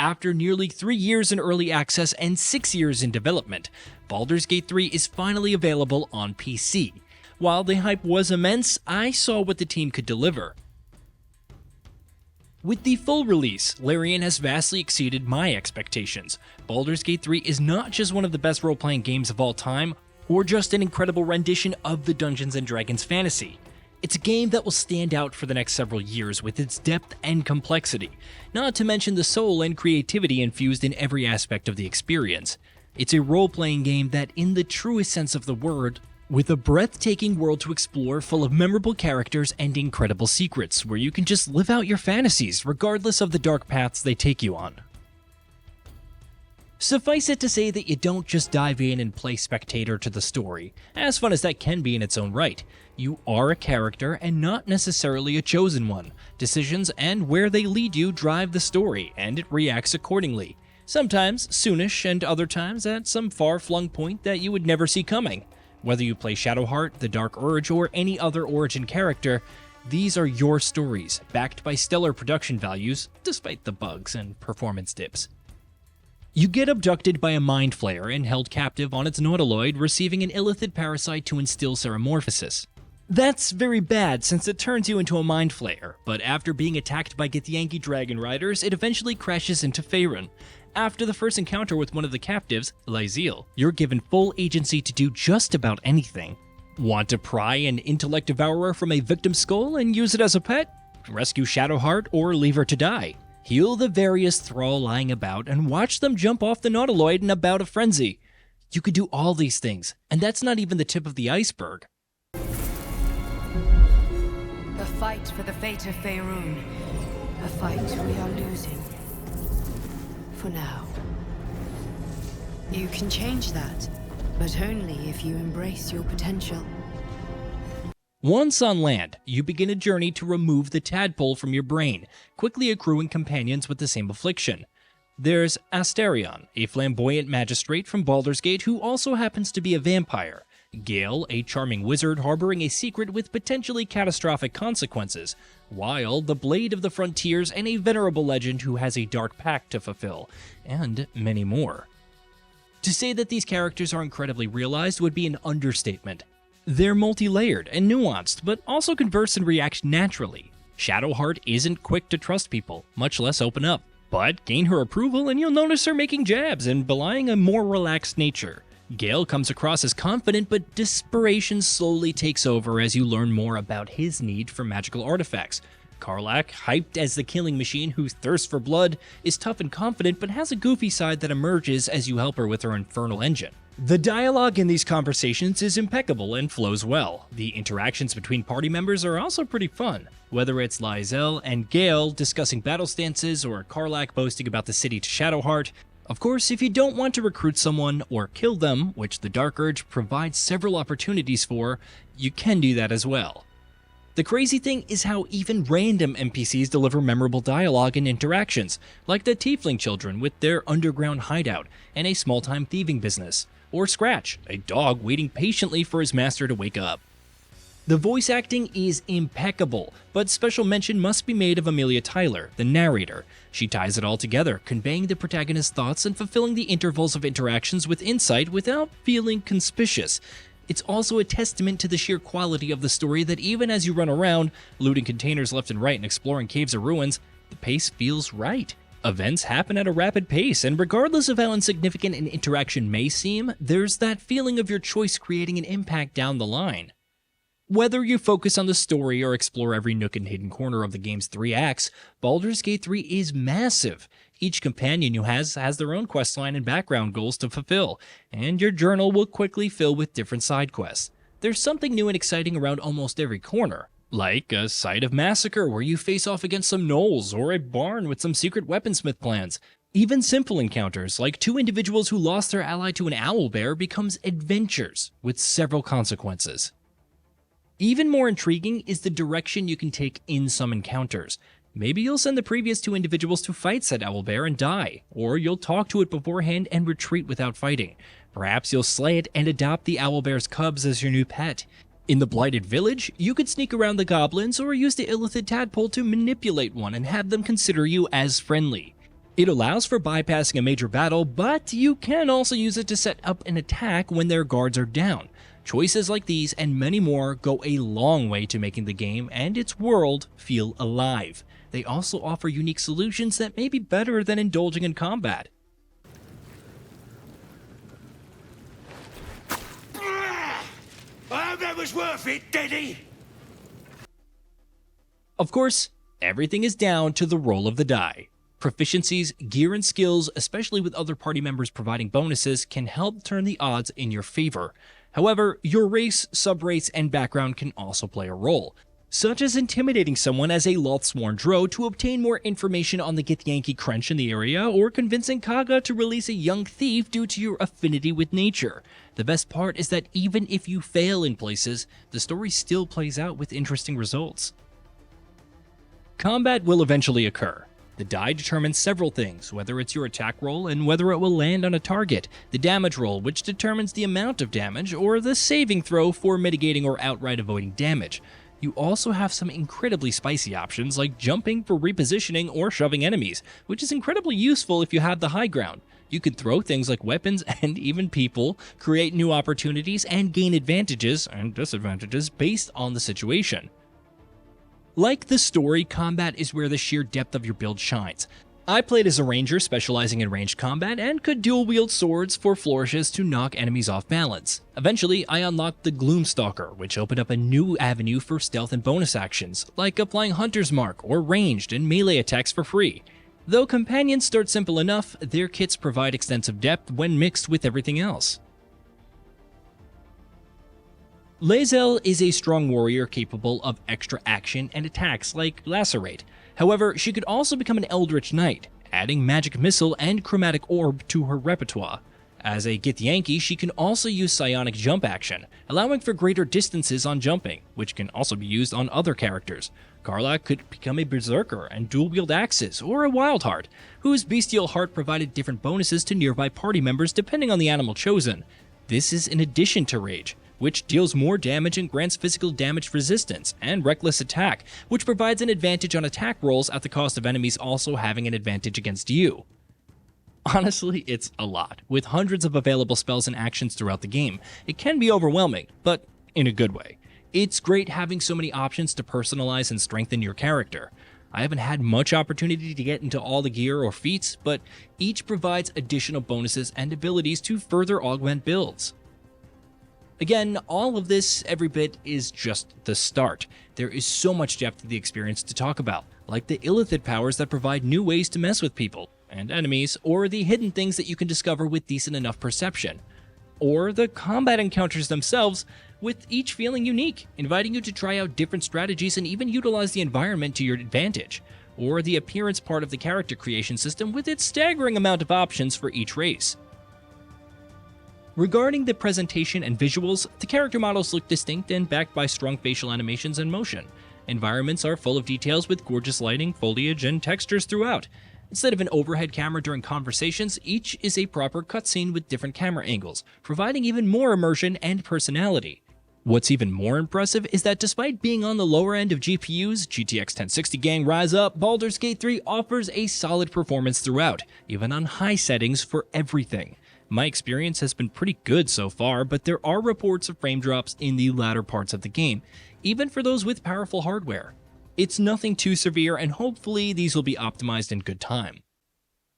After nearly 3 years in early access and 6 years in development, Baldur's Gate 3 is finally available on PC. While the hype was immense, I saw what the team could deliver. With the full release, Larian has vastly exceeded my expectations. Baldur's Gate 3 is not just one of the best role-playing games of all time, or just an incredible rendition of the Dungeons & Dragons fantasy. It's a game that will stand out for the next several years with its depth and complexity, not to mention the soul and creativity infused in every aspect of the experience. It's a role-playing game that, in the truest sense of the word, with a breathtaking world to explore full of memorable characters and incredible secrets, where you can just live out your fantasies regardless of the dark paths they take you on. Suffice it to say that you don't just dive in and play spectator to the story, as fun as that can be in its own right. You are a character and not necessarily a chosen one. Decisions and where they lead you drive the story, and it reacts accordingly. Sometimes soonish, and other times at some far-flung point that you would never see coming. Whether you play Shadowheart, the Dark Urge, or any other Origin character, these are your stories, backed by stellar production values, despite the bugs and performance dips. You get abducted by a mind flayer and held captive on its nautiloid, receiving an illithid parasite to instill Ceramorphosis. That's very bad since it turns you into a mind flayer, but after being attacked by Githyanki dragon riders, it eventually crashes into Faerun. After the first encounter with one of the captives, Lysiel, you're given full agency to do just about anything. Want to pry an intellect devourer from a victim's skull and use it as a pet? Rescue Shadowheart or leave her to die? Heal the various thrall lying about and watch them jump off the nautiloid in a bout of frenzy. You could do all these things, and that's not even the tip of the iceberg. The fight for the fate of Faerun. A fight we are losing. For now. You can change that, but only if you embrace your potential. Once on land, you begin a journey to remove the tadpole from your brain, quickly accruing companions with the same affliction. There's Asterion, a flamboyant magistrate from Baldur's Gate who also happens to be a vampire. Gale, a charming wizard harboring a secret with potentially catastrophic consequences. Weil, the Blade of the Frontiers and a venerable legend who has a dark pact to fulfill. And many more. To say that these characters are incredibly realized would be an understatement. They're multi-layered and nuanced, but also converse and react naturally. Shadowheart isn't quick to trust people, much less open up, but gain her approval and you'll notice her making jabs and belying a more relaxed nature. Gale comes across as confident, but desperation slowly takes over as you learn more about his need for magical artifacts. Karlach, hyped as the killing machine who thirsts for blood, is tough and confident but has a goofy side that emerges as you help her with her infernal engine. The dialogue in these conversations is impeccable and flows well. The interactions between party members are also pretty fun, whether it's Lysiel and Gale discussing battle stances or Karlach boasting about the city to Shadowheart. Of course, if you don't want to recruit someone or kill them, which the Dark Urge provides several opportunities for, you can do that as well. The crazy thing is how even random NPCs deliver memorable dialogue and interactions, like the Tiefling children with their underground hideout and a small-time thieving business, or Scratch, a dog waiting patiently for his master to wake up. The voice acting is impeccable, but special mention must be made of Amelia Tyler, the narrator. She ties it all together, conveying the protagonist's thoughts and fulfilling the intervals of interactions with insight without feeling conspicuous. It's also a testament to the sheer quality of the story that even as you run around, looting containers left and right and exploring caves or ruins, the pace feels right. Events happen at a rapid pace, and regardless of how insignificant an interaction may seem, there's that feeling of your choice creating an impact down the line. Whether you focus on the story or explore every nook and hidden corner of the game's 3 acts, Baldur's Gate 3 is massive. Each companion you has their own questline and background goals to fulfill, and your journal will quickly fill with different side quests. There's something new and exciting around almost every corner, like a site of massacre where you face off against some gnolls, or a barn with some secret weaponsmith plans. Even simple encounters, like 2 individuals who lost their ally to an owlbear, becomes adventures with several consequences. Even more intriguing is the direction you can take in some encounters. Maybe you'll send the previous 2 individuals to fight said owlbear and die, or you'll talk to it beforehand and retreat without fighting. Perhaps you'll slay it and adopt the owlbear's cubs as your new pet. In the Blighted Village, you could sneak around the goblins or use the illithid tadpole to manipulate one and have them consider you as friendly. It allows for bypassing a major battle, but you can also use it to set up an attack when their guards are down. Choices like these and many more go a long way to making the game and its world feel alive. They also offer unique solutions that may be better than indulging in combat. I hope that was worth it, Daddy! Of course, everything is down to the roll of the die. Proficiencies, gear, and skills, especially with other party members providing bonuses, can help turn the odds in your favor. However, your race, subrace, and background can also play a role, such as intimidating someone as a Lothsworn Drow to obtain more information on the Githyanki Crench in the area, or convincing Kaga to release a young thief due to your affinity with nature. The best part is that even if you fail in places, the story still plays out with interesting results. Combat will eventually occur. The die determines several things, whether it's your attack roll and whether it will land on a target, the damage roll, which determines the amount of damage, or the saving throw for mitigating or outright avoiding damage. You also have some incredibly spicy options like jumping for repositioning or shoving enemies, which is incredibly useful if you have the high ground. You can throw things like weapons and even people, create new opportunities, and gain advantages and disadvantages based on the situation. Like the story, combat is where the sheer depth of your build shines. I played as a ranger specializing in ranged combat and could dual-wield swords for flourishes to knock enemies off balance. Eventually, I unlocked the Gloomstalker, which opened up a new avenue for stealth and bonus actions, like applying Hunter's Mark or ranged and melee attacks for free. Though companions start simple enough, their kits provide extensive depth when mixed with everything else. Lae'zel is a strong warrior capable of extra action and attacks like Lacerate. However, she could also become an Eldritch Knight, adding Magic Missile and Chromatic Orb to her repertoire. As a Githyanki, she can also use Psionic Jump action, allowing for greater distances on jumping, which can also be used on other characters. Karla could become a Berserker and dual-wield axes, or a Wildheart, whose Bestial Heart provided different bonuses to nearby party members depending on the animal chosen. This is in addition to Rage, which deals more damage and grants physical damage resistance, and Reckless Attack, which provides an advantage on attack rolls at the cost of enemies also having an advantage against you. Honestly, it's a lot. With hundreds of available spells and actions throughout the game, it can be overwhelming, but in a good way. It's great having so many options to personalize and strengthen your character. I haven't had much opportunity to get into all the gear or feats, but each provides additional bonuses and abilities to further augment builds. Again, all of this, every bit, is just the start. There is so much depth to the experience to talk about, like the Illithid powers that provide new ways to mess with people and enemies, or the hidden things that you can discover with decent enough perception, or the combat encounters themselves, with each feeling unique, inviting you to try out different strategies and even utilize the environment to your advantage, or the appearance part of the character creation system with its staggering amount of options for each race. Regarding the presentation and visuals, the character models look distinct and backed by strong facial animations and motion. Environments are full of details with gorgeous lighting, foliage, and textures throughout. Instead of an overhead camera during conversations, each is a proper cutscene with different camera angles, providing even more immersion and personality. What's even more impressive is that despite being on the lower end of GPUs, GTX 1060 gang rise up, Baldur's Gate 3 offers a solid performance throughout, even on high settings for everything. My experience has been pretty good so far, but there are reports of frame drops in the latter parts of the game, even for those with powerful hardware. It's nothing too severe, and hopefully these will be optimized in good time.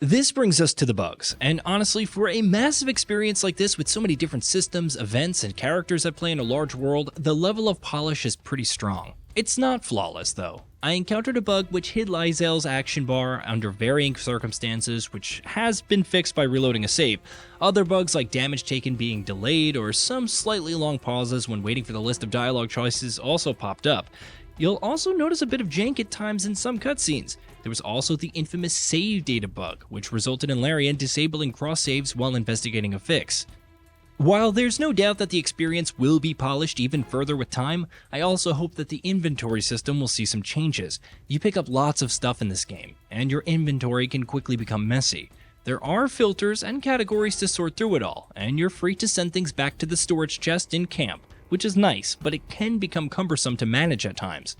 This brings us to the bugs, and honestly, for a massive experience like this with so many different systems, events, and characters that play in a large world, the level of polish is pretty strong. It's not flawless though. I encountered a bug which hid Lae'zel's action bar under varying circumstances, which has been fixed by reloading a save. Other bugs like damage taken being delayed or some slightly long pauses when waiting for the list of dialogue choices also popped up. You'll also notice a bit of jank at times in some cutscenes. There was also the infamous save data bug, which resulted in Larian disabling cross saves while investigating a fix. While there's no doubt that the experience will be polished even further with time, I also hope that the inventory system will see some changes. You pick up lots of stuff in this game, and your inventory can quickly become messy. There are filters and categories to sort through it all, and you're free to send things back to the storage chest in camp, which is nice, but it can become cumbersome to manage at times.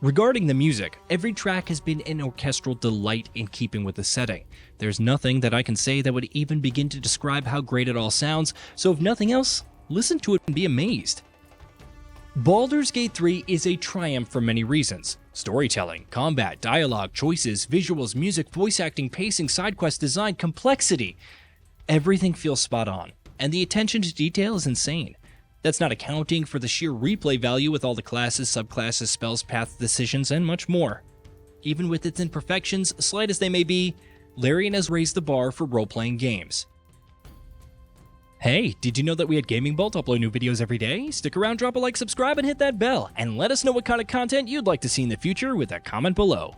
Regarding the music, every track has been an orchestral delight in keeping with the setting. There's nothing that I can say that would even begin to describe how great it all sounds, so if nothing else, listen to it and be amazed. Baldur's Gate 3 is a triumph for many reasons. Storytelling, combat, dialogue, choices, visuals, music, voice acting, pacing, side quest design, complexity. Everything feels spot on, and the attention to detail is insane. That's not accounting for the sheer replay value with all the classes, subclasses, spells, path decisions, and much more. Even with its imperfections, slight as they may be, Larian has raised the bar for role-playing games. Hey, did you know that we at GamingBolt upload new videos every day? Stick around, drop a like, subscribe, and hit that bell, and let us know what kind of content you'd like to see in the future with a comment below.